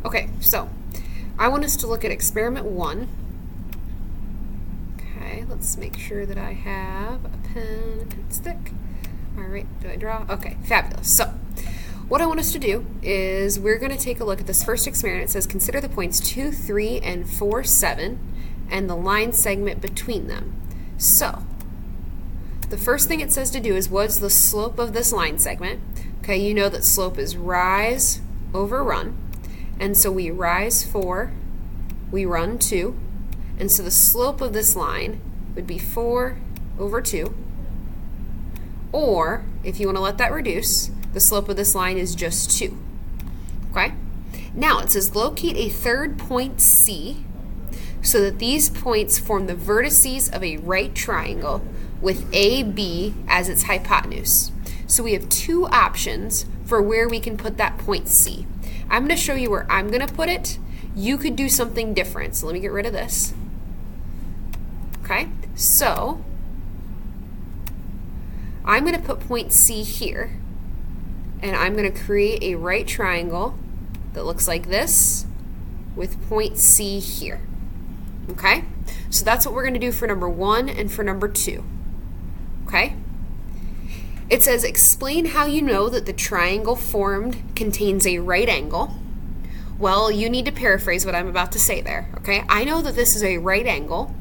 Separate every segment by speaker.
Speaker 1: Okay, so I want us to look at experiment 1. Okay, let's make sure that I have a pen and stick. All right, do I draw? Okay, fabulous. So what I want us to do is we're going to take a look at this first experiment. It says consider the points 2, 3, and 4, 7, and the line segment between them. So the first thing it says to do is what's the slope of this line segment? Okay, you know that slope is rise over run. And so we rise 4, we run 2, and so the slope of this line would be 4 over 2. Or, if you want to let that reduce, the slope of this line is just 2. Okay? Now it says locate a third point C so that these points form the vertices of a right triangle with AB as its hypotenuse. So we have two options for where we can put that point C. I'm going to show you where I'm going to put it. You could do something different. So let me get rid of this. Okay? So I'm going to put point C here, and I'm going to create a right triangle that looks like this with point C here. Okay? So that's what we're going to do for number 1 and for number 2. Okay? It says explain how you know that the triangle formed contains a right angle. Well, you need to paraphrase what I'm about to say there. Okay? I know that this is a right angle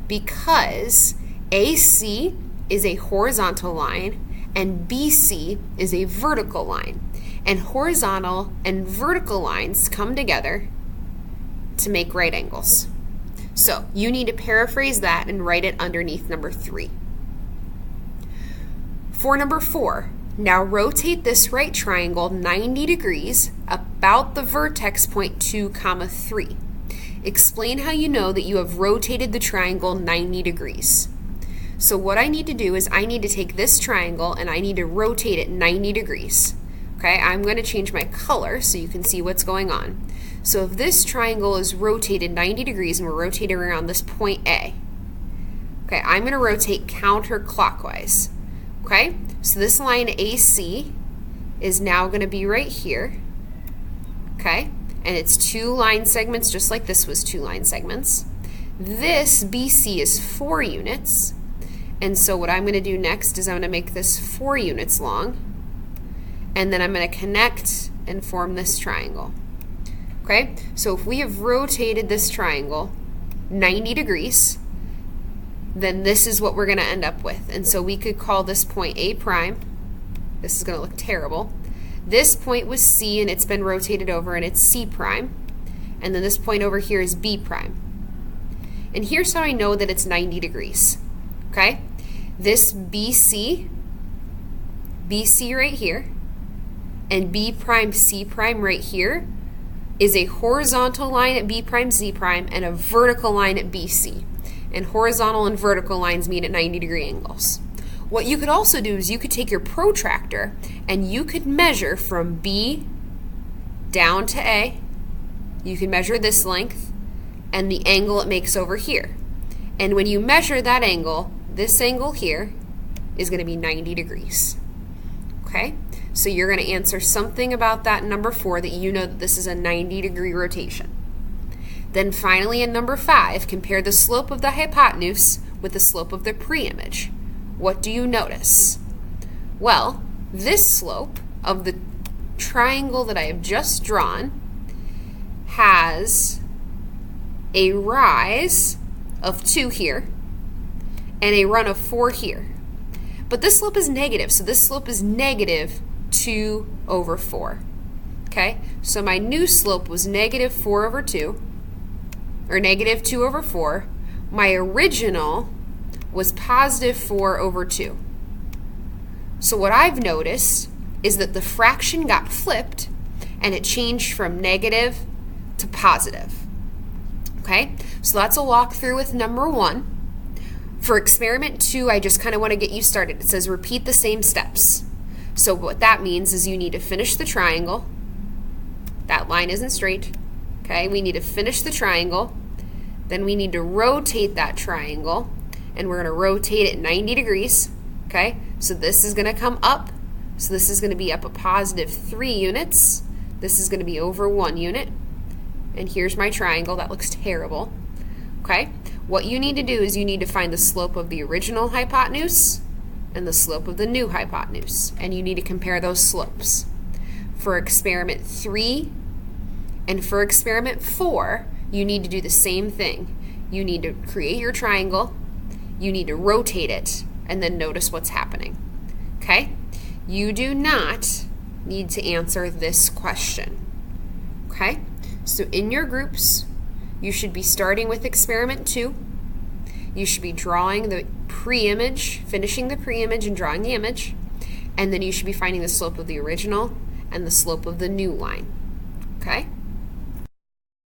Speaker 1: because AC is a horizontal line and BC is a vertical line. And horizontal and vertical lines come together to make right angles. So you need to paraphrase that and write it underneath number 3. For number 4, now rotate this right triangle 90 degrees about the vertex point 2, 3. Explain how you know that you have rotated the triangle 90 degrees. So what I need to do is I need to take this triangle and I need to rotate it 90 degrees. Okay, I'm going to change my color so you can see what's going on. So if this triangle is rotated 90 degrees and we're rotating around this point A, okay, I'm going to rotate counterclockwise. Okay, so this line AC is now going to be right here. Okay, and it's 2 line segments just like this was 2 line segments. This BC is 4 units. And so what I'm going to do next is I'm going to make this 4 units long. And then I'm going to connect and form this triangle. Okay, so if we have rotated this triangle 90 degrees, then this is what we're going to end up with. And so we could call this point A prime. This is going to look terrible. This point was C and it's been rotated over and it's C prime. And then this point over here is B prime. And here's how I know that it's 90 degrees. Okay, this BC right here, and B prime C prime right here is a horizontal line at B prime Z prime and a vertical line at BC. And horizontal and vertical lines meet at 90-degree angles. What you could also do is you could take your protractor and you could measure from B down to A. You can measure this length and the angle it makes over here. And when you measure that angle, this angle here is going to be 90 degrees. Okay? So you're going to answer something about that in number 4 that you know that this is a 90-degree rotation. Then finally in number 5, compare the slope of the hypotenuse with the slope of the pre-image. What do you notice? Well, this slope of the triangle that I have just drawn has a rise of 2 here and a run of 4 here. But this slope is negative, so this slope is negative 2 over 4. Okay, so my new slope was negative 4 over 2, or negative 2 over 4. My original was positive 4 over 2. So what I've noticed is that the fraction got flipped and it changed from negative to positive. Okay, so that's a walkthrough with number 1. For experiment 2, I just kind of want to get you started. It says repeat the same steps. So what that means is you need to finish the triangle. That line isn't straight. Okay, we need to finish the triangle. Then we need to rotate that triangle, and we're going to rotate it 90 degrees. Okay, so this is going to come up. So this is going to be up a positive 3 units. This is going to be over 1 unit. and here's my triangle. That looks terrible. Okay? What you need to do is you need to find the slope of the original hypotenuse and the slope of the new hypotenuse, and you need to compare those slopes. For experiment 3 and for experiment 4, you need to do the same thing. You need to create your triangle, you need to rotate it, and then notice what's happening. Okay? You do not need to answer this question. Okay? So in your groups, you should be starting with experiment 2. You should be drawing the pre-image, finishing the pre-image and drawing the image, and then you should be finding the slope of the original and the slope of the new line. Okay?